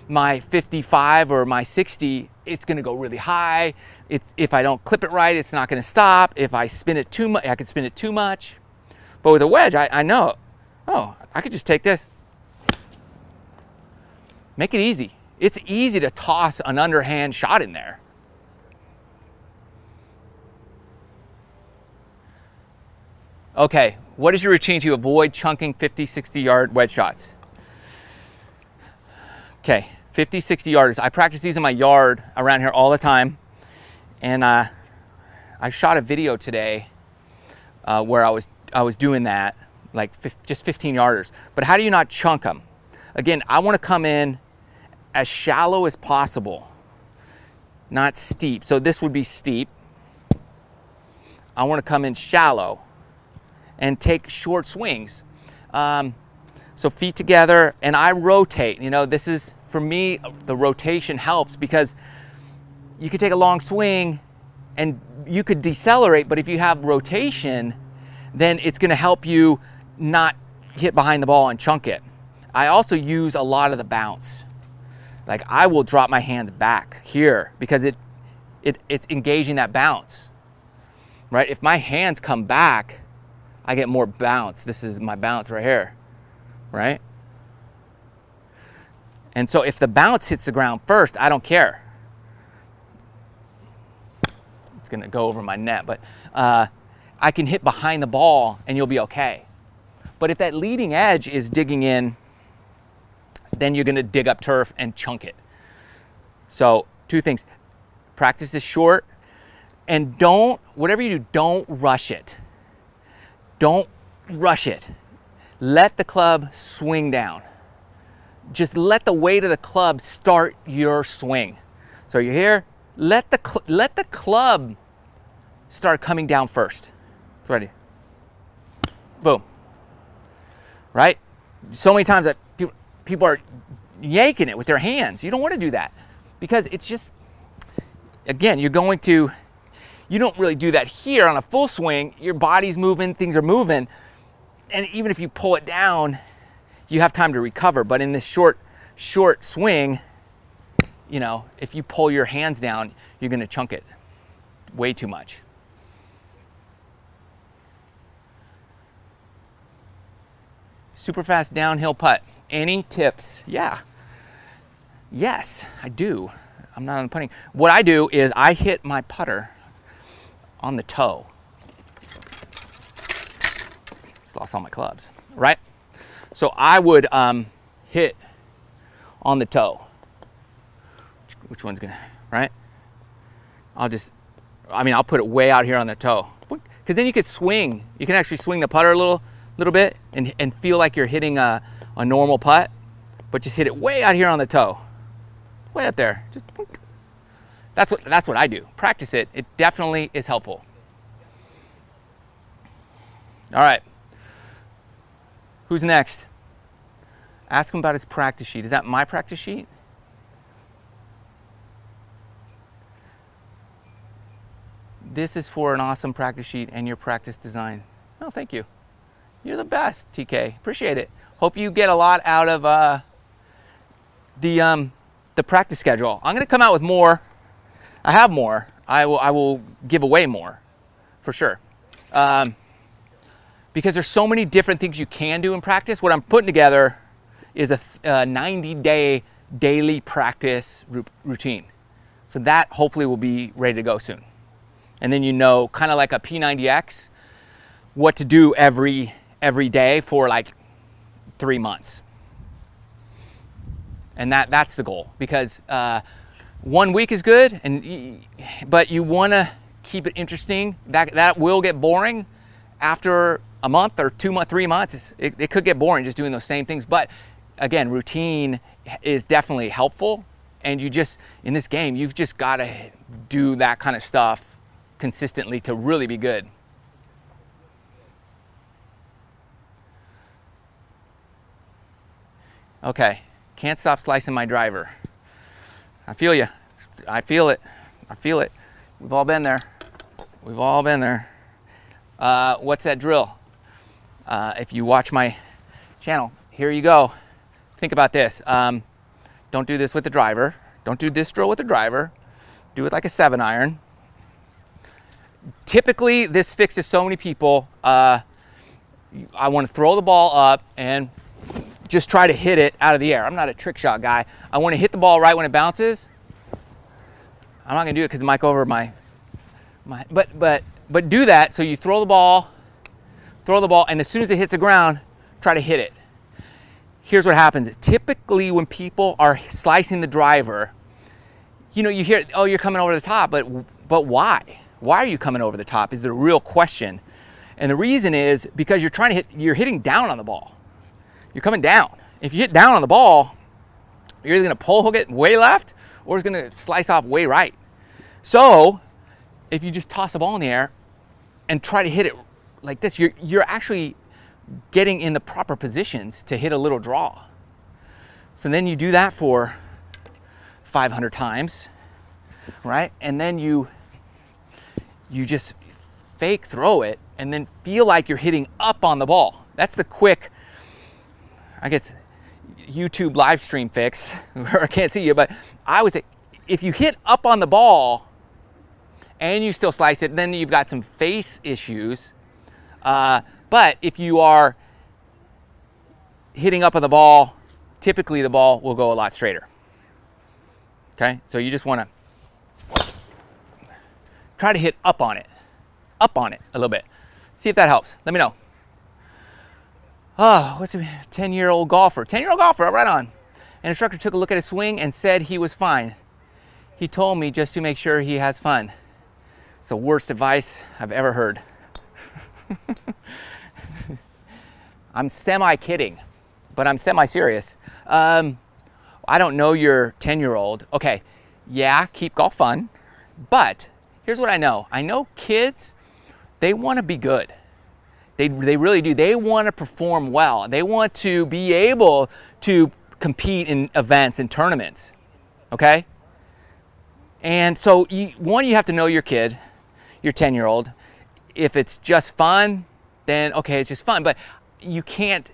[SPEAKER 1] my 55 or my 60, it's going to go really high. If I don't clip it right, it's not going to stop. If I spin it too much, I could spin it too much. But with a wedge, I know, oh, I could just take this. Make it easy. It's easy to toss an underhand shot in there. Okay, what is your routine to avoid chunking 50, 60-yard wedge shots? Okay, 50, 60 yarders. I practice these in my yard around here all the time. And I shot a video today where I was doing that, like just 15 yarders. But how do you not chunk them? Again, I want to come in as shallow as possible, not steep. So this would be steep. I want to come in shallow and take short swings. So feet together, and I rotate. You know, this is, for me, the rotation helps because you could take a long swing and you could decelerate, but if you have rotation, then it's going to help you not hit behind the ball and chunk it. I also use a lot of the bounce. Like, I will drop my hands back here because it's engaging that bounce, right? If my hands come back, I get more bounce. This is my bounce right here, right? And so if the bounce hits the ground first, I don't care. It's going to go over my net, but I can hit behind the ball and you'll be okay. But if that leading edge is digging in, then you're going to dig up turf and chunk it. So 2 things. Practice is short, and whatever you do, don't rush it. Don't rush it. Let the club swing down. Just let the weight of the club start your swing. So you're here, let the club start coming down first. It's ready. Boom. Right? So many times that people are yanking it with their hands. You don't want to do that because it's just, again, you don't really do that here on a full swing. Your body's moving, things are moving. And even if you pull it down, you have time to recover. But in this short swing, you know, if you pull your hands down, you're going to chunk it way too much. Super fast downhill putt. Any tips? Yeah. Yes, I do. I'm not on putting. What I do is I hit my putter on the toe. Just lost all my clubs, right? So I would hit on the toe. Which one's gonna, right? I'll put it way out here on the toe. Because then you could swing. You can actually swing the putter a little bit and feel like you're hitting a normal putt, but just hit it way out here on the toe. Way up there. Just, that's what I do. Practice it. It definitely is helpful. All right. Who's next? Ask him about his practice sheet. Is that my practice sheet? This is for an awesome practice sheet and your practice design. Oh, thank you. You're the best, TK. Appreciate it. Hope you get a lot out of the practice schedule. I'm going to come out with more. I have more. I will give away more, for sure. Because there's so many different things you can do in practice. What I'm putting together is a 90-day daily practice routine. So that hopefully will be ready to go soon. And then you know, kind of like a P90X, what to do every day for like 3 months. And that's the goal, because 1 week is good, but you want to keep it interesting. That will get boring after a month or 2 months, 3 months. It could get boring just doing those same things. But again, routine is definitely helpful. And you just, in this game, you've just got to do that kind of stuff consistently to really be good. Okay, can't stop slicing my driver. I feel you. I feel it. I feel it. We've all been there. We've all been there. What's that drill? If you watch my channel, here you go. Think about this. Don't Don't do this with the driver. Don't do this drill with the driver. Do it like a 7-iron. Typically, this fixes so many people. I want to throw the ball up and just try to hit it out of the air. I'm not a trick shot guy. I want to hit the ball right when it bounces. I'm not going to do it because it might go over my but do that. So you throw the ball, and as soon as it hits the ground, try to hit it. Here's what happens. Typically, when people are slicing the driver, you know, you hear, oh, you're coming over the top, but why? Why are you coming over the top is the real question. And the reason is because you're hitting down on the ball. You're coming down. If you hit down on the ball, you're either going to pull hook it way left or it's going to slice off way right. So if you just toss the ball in the air and try to hit it like this, you're actually getting in the proper positions to hit a little draw. So then you do that for 500 times, right? And then you just fake throw it and then feel like you're hitting up on the ball. That's the quick, I guess, YouTube live stream fix where I can't see you, but I would say if you hit up on the ball and you still slice it, then you've got some face issues. But if you are hitting up on the ball, typically the ball will go a lot straighter. Okay, so you just want to try to hit up on it a little bit. See if that helps. Let me know. Oh, what's a 10-year-old golfer? 10-year-old golfer, right on. An instructor took a look at his swing and said he was fine. He told me just to make sure he has fun. It's the worst advice I've ever heard. I'm semi-kidding, but I'm semi-serious. I don't know your 10-year-old. Okay, yeah, keep golf fun, but here's what I know. I know kids, they want to be good. They really do. They want to perform well. They want to be able to compete in events and tournaments, okay? And so, you have to know your kid, your 10-year-old. If it's just fun, then okay, it's just fun. But you can't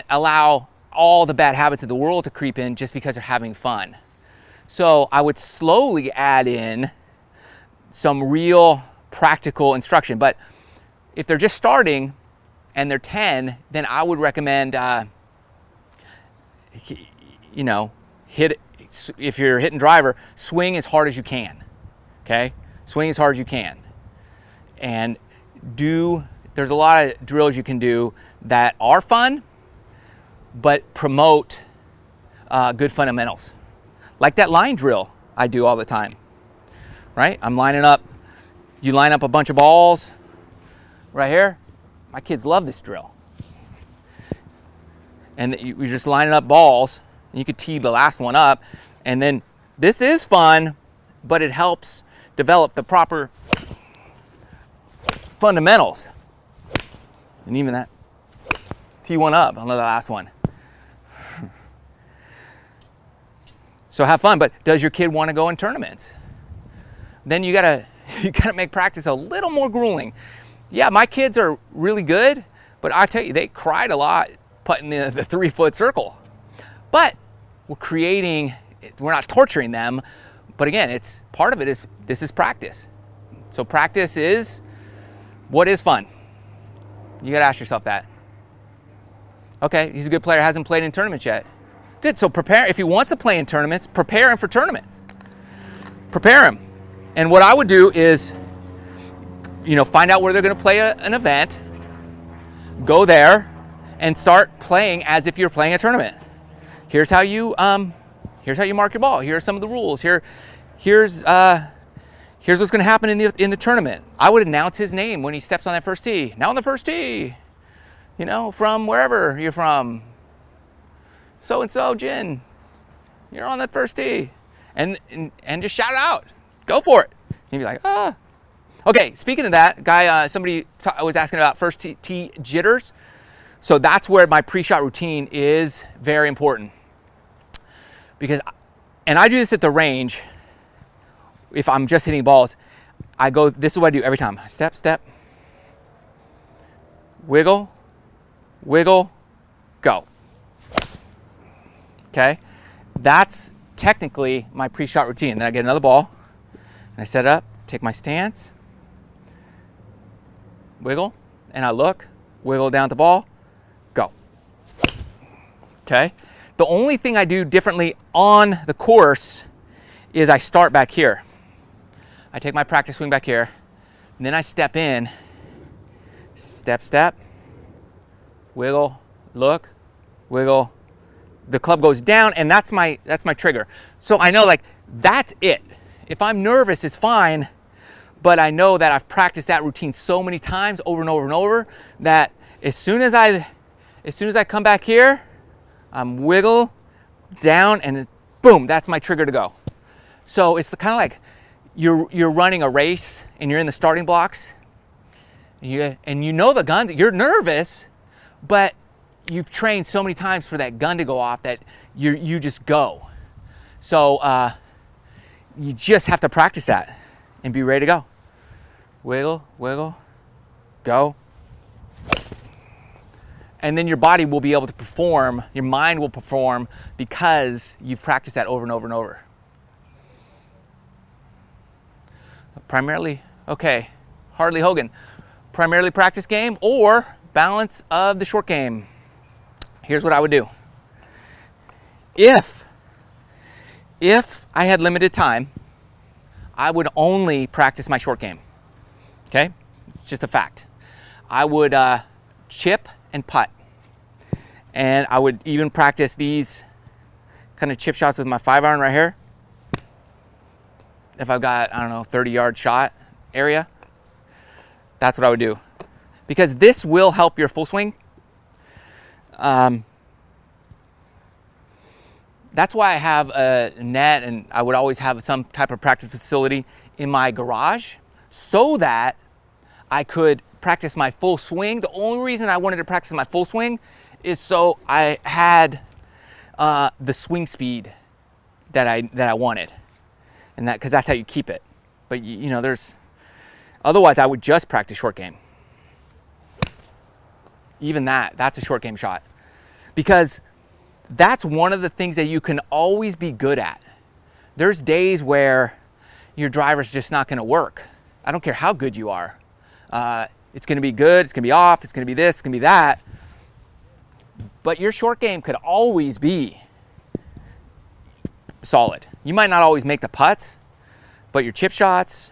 [SPEAKER 1] allow all the bad habits of the world to creep in just because they're having fun. So I would slowly add in some real practical instruction. But if they're just starting and they're 10, then I would recommend, if you're hitting driver, swing as hard as you can, okay? Swing as hard as you can. And there's a lot of drills you can do that are fun, but promote good fundamentals. Like that line drill I do all the time, right? I'm lining up, you line up a bunch of balls right here. My kids love this drill. And you're just lining up balls, and you could tee the last one up, and then this is fun, but it helps develop the proper fundamentals. And even that, tee one up on the last one. So have fun, but does your kid want to go in tournaments? Then you gotta make practice a little more grueling. Yeah, my kids are really good, but I tell you, they cried a lot putting the 3-foot circle. But we're not torturing them, but again, it's part of it is this is practice. So practice is what is fun. You gotta ask yourself that. Okay, he's a good player, hasn't played in tournaments yet. Good, so prepare, if he wants to play in tournaments, prepare him for tournaments. Prepare him. And what I would do is, find out where they're gonna play an event, go there, and start playing as if you're playing a tournament. Here's how you mark your ball. Here are some of the rules. Here's what's gonna happen in the tournament. I would announce his name when he steps on that first tee. Now on the first tee, from wherever you're from. So-and-so, Jin, you're on that first tee. And just shout out. Go for it. You'd be like, ah. Okay, speaking of that, somebody was asking about first tee jitters. So that's where my pre-shot routine is very important. And I do this at the range. If I'm just hitting balls, this is what I do every time. Step, step, wiggle, wiggle, go. Okay? that's technically my pre-shot routine. Then I get another ball, and I set it up, take my stance, wiggle, and I look, wiggle down at the ball, go. Okay? The only thing I do differently on the course is I start back here. I take my practice swing back here, and then I step in, step, step, wiggle, look, wiggle. The club goes down, and that's my trigger. So I know, like, that's it. If I'm nervous, it's fine, but I know that I've practiced that routine so many times over and over and over that as soon as I come back here, I'm wiggle down, and boom, that's my trigger to go. So it's kind of like you're running a race and you're in the starting blocks, and you know the gun. You're nervous, but you've trained so many times for that gun to go off that you just go. So you just have to practice that and be ready to go. Wiggle, wiggle, go. And then your body will be able to perform, your mind will perform because you've practiced that over and over and over. Primarily, okay, Harley Hogan, primarily practice game or balance of the short game. Here's what I would do. If I had limited time, I would only practice my short game. Okay? It's just a fact. I would chip and putt. And I would even practice these kind of chip shots with my 5-iron right here. If I've got, I don't know, 30-yard shot area, that's what I would do. Because this will help your full swing. That's why I have a net, and I would always have some type of practice facility in my garage so that I could practice my full swing. The only reason I wanted to practice my full swing is so I had the swing speed that I wanted, and that because that's how you keep it. But you know, otherwise I would just practice short game. Even that's a short game shot, because that's one of the things that you can always be good at. There's days where your driver's just not going to work. I don't care how good you are. It's going to be good, it's going to be off, it's going to be this, it's going to be that. But your short game could always be solid. You might not always make the putts, but your chip shots,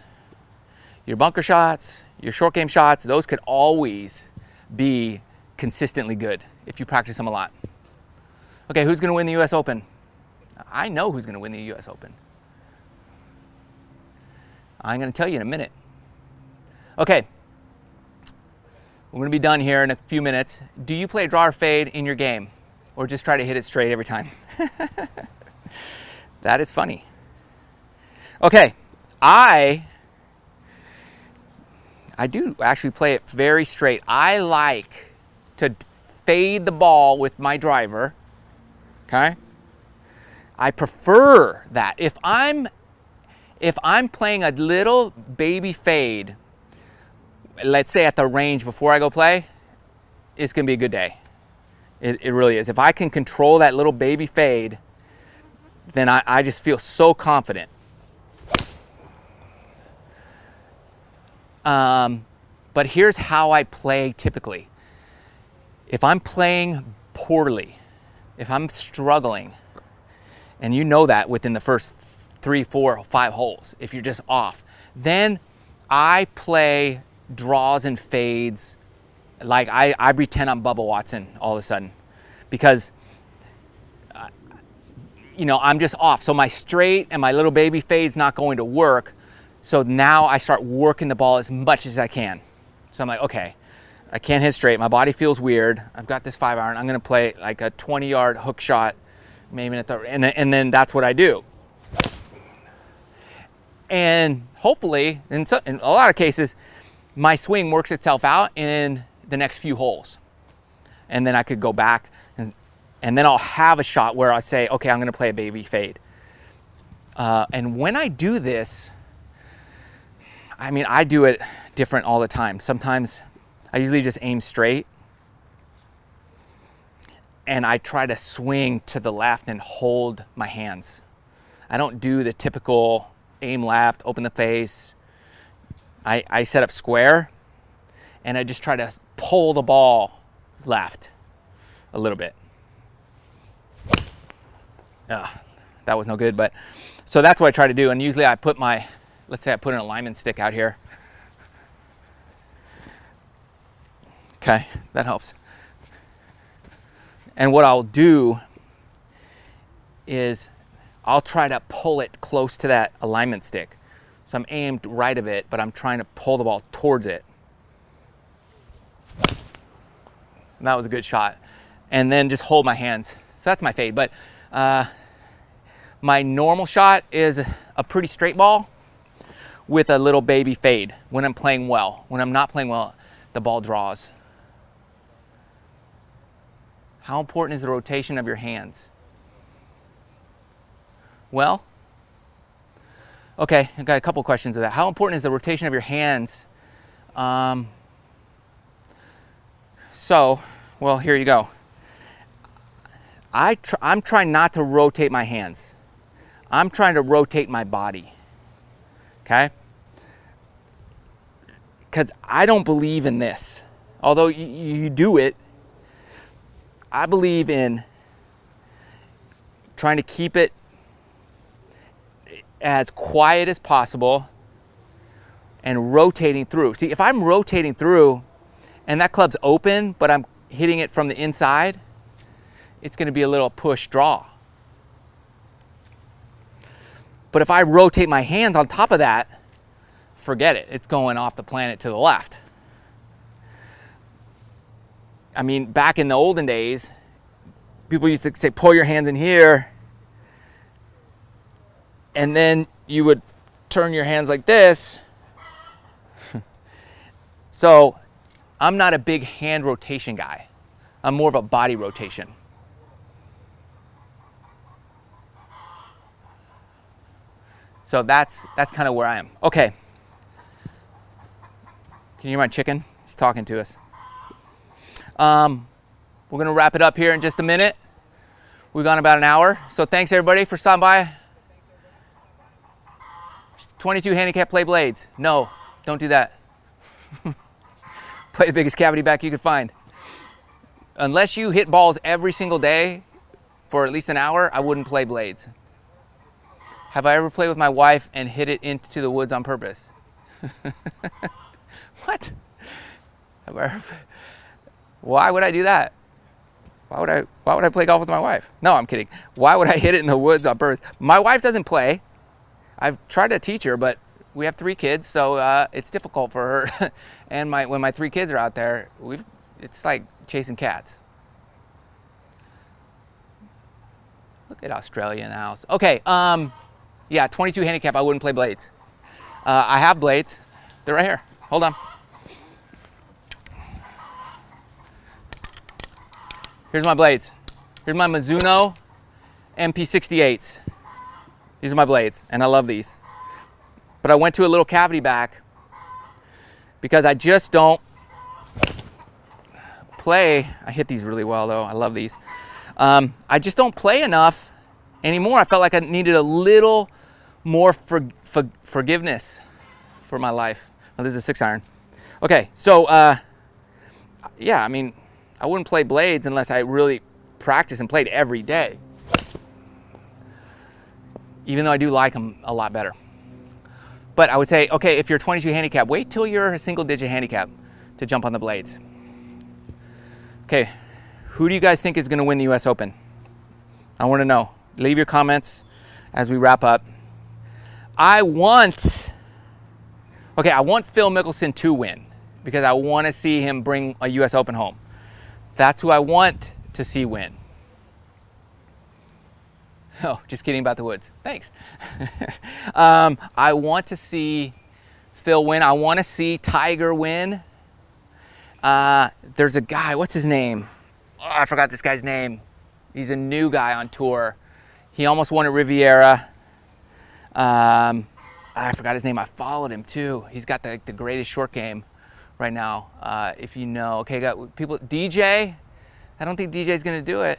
[SPEAKER 1] your bunker shots, your short game shots, those could always be consistently good if you practice them a lot. Okay, who's going to win the US Open? I know who's going to win the US Open. I'm going to tell you in a minute. Okay, we're going to be done here in a few minutes. Do you play draw or fade in your game, or just try to hit it straight every time? That is funny. Okay, I do actually play it very straight. I like to fade the ball with my driver. Okay? I prefer that. If I'm playing a little baby fade, let's say at the range before I go play, it's going to be a good day. It really is. If I can control that little baby fade, then I just feel so confident. But here's how I play typically. If I'm playing poorly, if I'm struggling, and you know that within the first 3, 4, 5 holes, if you're just off, then I play draws and fades like I pretend I'm Bubba Watson all of a sudden, because you know, I'm just off. So my straight and my little baby fade's not going to work. So now I start working the ball as much as I can. So I'm like, okay, I can't hit straight. My body feels weird. I've got this 5-iron. I'm going to play like a 20-yard hook shot, maybe and then that's what I do. And hopefully, in a lot of cases, my swing works itself out in the next few holes. And then I could go back, and then I'll have a shot where I say, okay, I'm going to play a baby fade. And when I do this, I mean, I do it different all the time. Sometimes I usually just aim straight. and I try to swing to the left and hold my hands. I don't do the typical aim left, open the face. I set up square, and I just try to pull the ball left a little bit. That was no good, but so that's what I try to do. And usually I put my, let's say I put an alignment stick out here. Okay, that helps. And what I'll do is I'll try to pull it close to that alignment stick. So I'm aimed right of it, but I'm trying to pull the ball towards it. And that was a good shot. And then just hold my hands. So that's my fade. But my normal shot is a pretty straight ball with a little baby fade when I'm playing well. When I'm not playing well, the ball draws. How important is the rotation of your hands? Well, okay, I've got a couple questions of that. How important is the rotation of your hands? Well, here you go. I'm trying not to rotate my hands. I'm trying to rotate my body, okay? Because I don't believe in this. Although you do it, I believe in trying to keep it as quiet as possible and rotating through. See, if I'm rotating through and that club's open, but I'm hitting it from the inside, it's going to be a little push draw. But if I rotate my hands on top of that, forget it. It's going off the planet to the left. I mean, back in the olden days, people used to say, pull your hands in here, and then you would turn your hands like this. So I'm not a big hand rotation guy. I'm more of a body rotation. So that's kind of where I am. Okay. Can you hear my chicken? He's talking to us. We're going to wrap it up here in just a minute. We've gone about an hour. So thanks everybody for stopping by. 22 handicap play blades. No, don't do that. Play the biggest cavity back you can find. Unless you hit balls every single day for at least an hour, I wouldn't play blades. Have I ever played with my wife and hit it into the woods on purpose? What? Have I ever... Why would I do that? Why would I play golf with my wife? No, I'm kidding. Why would I hit it in the woods on purpose? My wife doesn't play. I've tried to teach her, but we have 3 kids, so it's difficult for her. And when my 3 kids are out there, it's like chasing cats. Look at Australia in the house. Okay, yeah, 22 handicap, I wouldn't play blades. I have blades. They're right here. Hold on. Here's my blades. Here's my Mizuno MP68s. These are my blades, and I love these. But I went to a little cavity back because I just don't play. I hit these really well, though. I love these. I just don't play enough anymore. I felt like I needed a little more forgiveness for my life. Oh, this is a 6-iron. Okay, so yeah, I mean, I wouldn't play blades unless I really practiced and played every day. Even though I do like them a lot better. But I would say, okay, if you're 22 handicap, wait till you're a single-digit handicap to jump on the blades. Okay, who do you guys think is going to win the US Open? I want to know. Leave your comments as we wrap up. I want Phil Mickelson to win because I want to see him bring a US Open home. That's who I want to see win. Oh, just kidding about the woods. Thanks. I want to see Phil win. I want to see Tiger win. There's a guy, what's his name? Oh, I forgot this guy's name. He's a new guy on tour. He almost won at Riviera. I forgot his name. I followed him too. He's got the greatest short game right now. If you know, okay, got people. DJ, I don't think DJ's going to do it.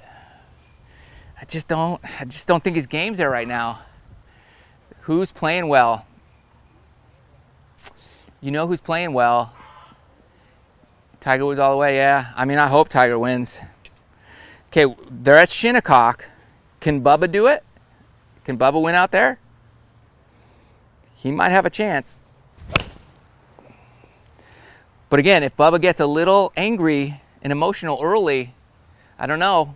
[SPEAKER 1] I just don't think his game's there right now. Who's playing well? You know who's playing well? Tiger Woods all the way, yeah. I mean, I hope Tiger wins. Okay, they're at Shinnecock. Can Bubba do it? Can Bubba win out there? He might have a chance. But again, if Bubba gets a little angry and emotional early, I don't know.